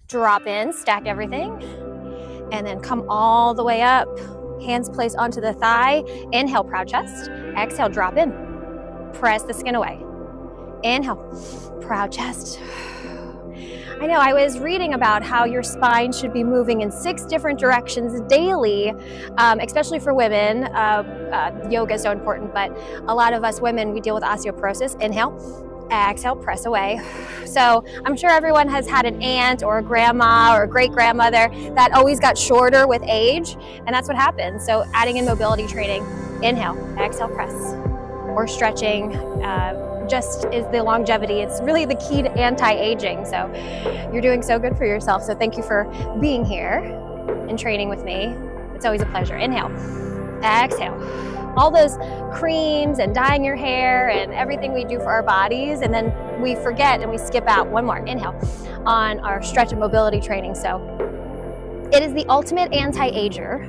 Drop in, stack everything, and then come all the way up. Hands placed onto the thigh. Inhale, proud chest. Exhale, drop in. Press the skin away. Inhale, proud chest. I know, I was reading about how your spine should be moving in 6 different directions daily, especially for women. Yoga is so important, but a lot of us women, we deal with osteoporosis. Inhale, exhale, press away. So I'm sure everyone has had an aunt or a grandma or a great-grandmother that always got shorter with age, and that's what happens. So adding in mobility training, inhale, exhale, press, or stretching, just is the longevity. It's really the key to anti-aging. So you're doing so good for yourself. So thank you for being here and training with me. It's always a pleasure. Inhale, exhale. All those creams and dyeing your hair and everything we do for our bodies, and then we forget and we skip out. One more, inhale, on our stretch and mobility training. So it is the ultimate anti-ager.